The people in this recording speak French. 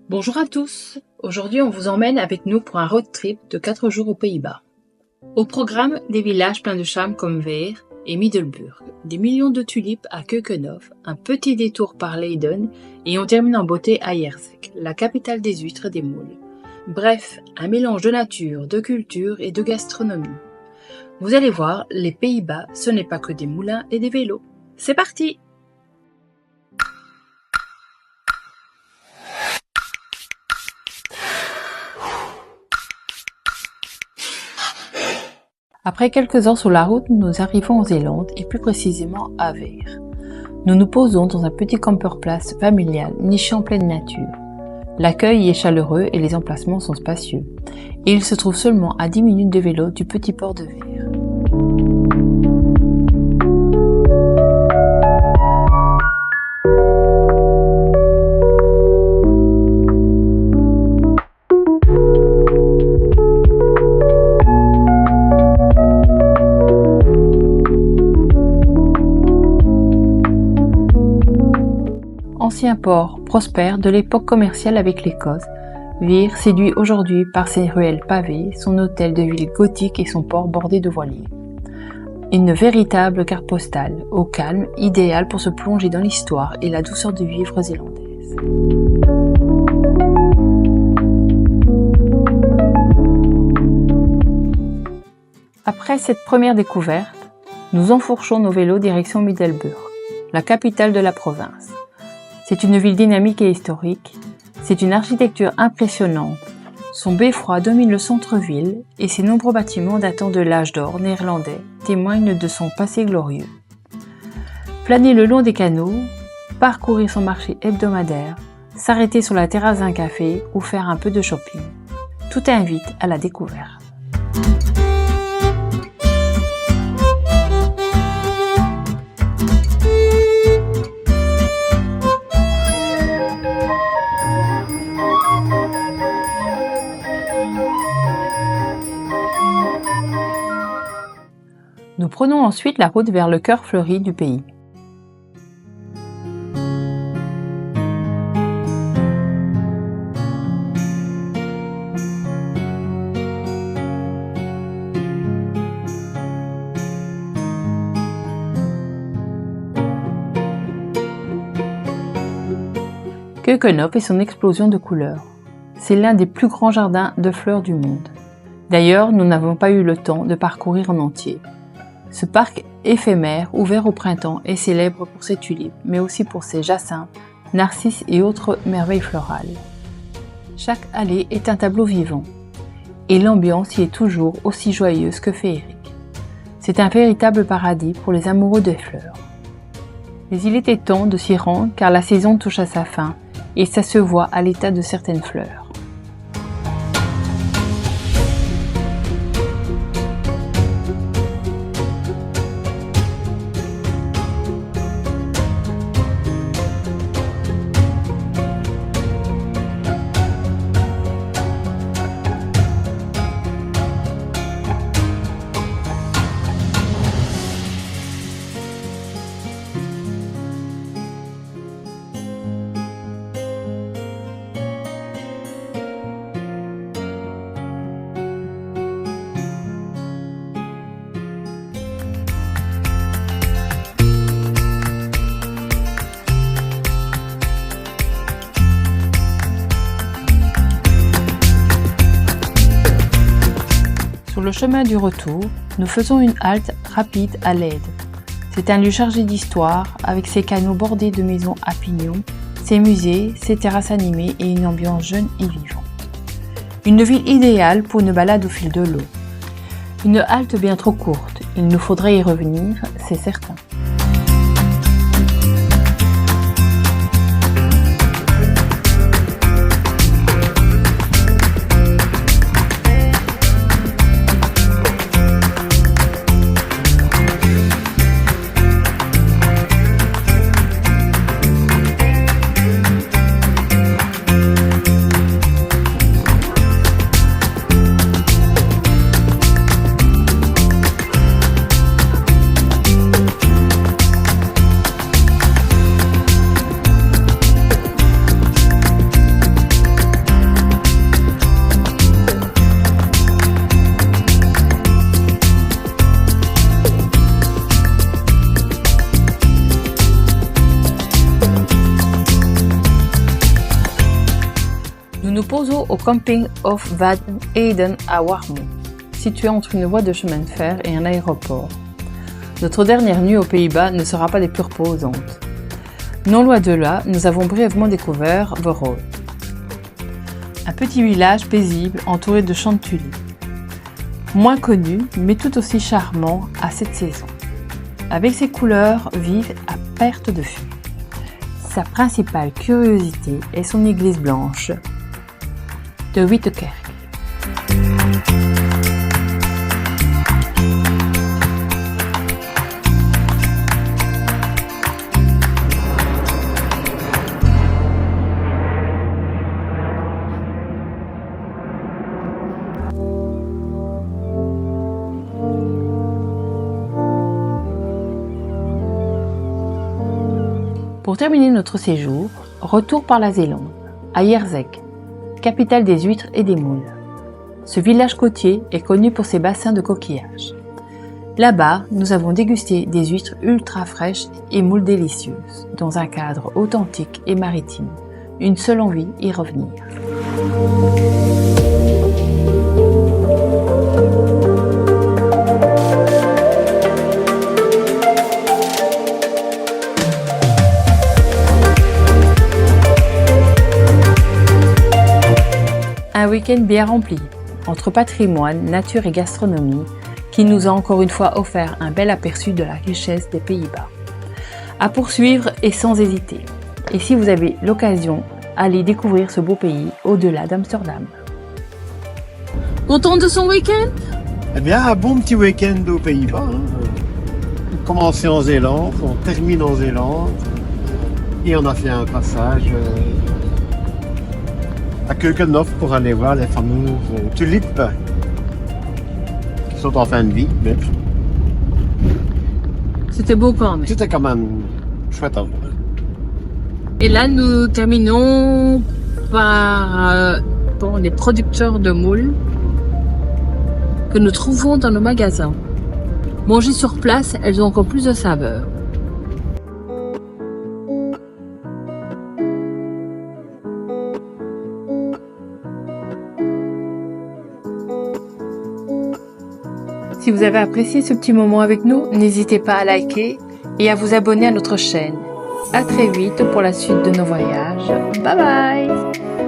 Bonjour à tous. Aujourd'hui, on vous emmène avec nous pour un road trip de 4 jours aux Pays-Bas. Au programme, des villages pleins de charme comme Veer et Middelburg, des millions de tulipes à Keukenhof, un petit détour par Leiden et on termine en beauté à Hersek, la capitale des huîtres et des moules. Bref, un mélange de nature, de culture et de gastronomie. Vous allez voir, les Pays-Bas, ce n'est pas que des moulins et des vélos. C'est parti! Après quelques heures sur la route, nous arrivons en Zélande et plus précisément à Veer. Nous nous posons dans un petit camper-place familial niché en pleine nature. L'accueil y est chaleureux et les emplacements sont spacieux. Et il se trouve seulement à 10 minutes de vélo du petit port de Veer. Ancien port prospère de l'époque commerciale avec l'Écosse, Veer séduit aujourd'hui par ses ruelles pavées, son hôtel de ville gothique et son port bordé de voiliers. Une véritable carte postale, au calme, idéale pour se plonger dans l'histoire et la douceur de vivre zélandaise. Après cette première découverte, nous enfourchons nos vélos direction Middelburg, la capitale de la province. C'est une ville dynamique et historique, c'est une architecture impressionnante. Son beffroi domine le centre-ville et ses nombreux bâtiments datant de l'âge d'or néerlandais témoignent de son passé glorieux. Planer le long des canaux, parcourir son marché hebdomadaire, s'arrêter sur la terrasse d'un café ou faire un peu de shopping. Tout invite à la découverte. Nous prenons ensuite la route vers le cœur fleuri du pays. Keukenhof et son explosion de couleurs. C'est l'un des plus grands jardins de fleurs du monde. D'ailleurs, nous n'avons pas eu le temps de parcourir en entier. Ce parc éphémère, ouvert au printemps, est célèbre pour ses tulipes, mais aussi pour ses jacinthes, narcisses et autres merveilles florales. Chaque allée est un tableau vivant, et l'ambiance y est toujours aussi joyeuse que féerique. C'est un véritable paradis pour les amoureux des fleurs. Mais il était temps de s'y rendre car la saison touche à sa fin, et ça se voit à l'état de certaines fleurs. Sur le chemin du retour, nous faisons une halte rapide à Leiden. C'est un lieu chargé d'histoire, avec ses canaux bordés de maisons à pignons, ses musées, ses terrasses animées et une ambiance jeune et vivante. Une ville idéale pour une balade au fil de l'eau. Une halte bien trop courte, il nous faudrait y revenir, c'est certain. nous posons au camping of Van Eyden à Warmond, situé entre une voie de chemin de fer et un aéroport. Notre dernière nuit aux Pays-Bas ne sera pas des plus reposantes. Non loin de là, nous avons brièvement découvert Verrooy, un petit village paisible entouré de champs de tulipes. Moins connu, mais tout aussi charmant à cette saison, avec ses couleurs vives à perte de vue. Sa principale curiosité est son église blanche de Wittekerk. Pour terminer notre séjour, retour par la Zélande, à Jersey, capitale des huîtres et des moules. Ce village côtier est connu pour ses bassins de coquillages. Là-bas, nous avons dégusté des huîtres ultra fraîches et moules délicieuses, dans un cadre authentique et maritime. Une seule envie, y revenir. Un week-end bien rempli, entre patrimoine, nature et gastronomie, qui nous a encore une fois offert un bel aperçu de la richesse des Pays-Bas. À poursuivre et sans hésiter. Et si vous avez l'occasion, allez découvrir ce beau pays au-delà d'Amsterdam. Content de son week-end? Eh bien, un bon petit week-end aux Pays-Bas. On commençait en Zélande, on termine en Zélande, et on a fait un passage à Keukenhof pour aller voir les fameuses tulipes qui sont en fin de vie. Mais C'était beau quand même. c'était quand même chouette à voir. Et là, nous terminons par les producteurs de moules que nous trouvons dans nos magasins. Mangées sur place, elles ont encore plus de saveur. Si vous avez apprécié ce petit moment avec nous, n'hésitez pas à liker et à vous abonner à notre chaîne. À très vite pour la suite de nos voyages. Bye bye!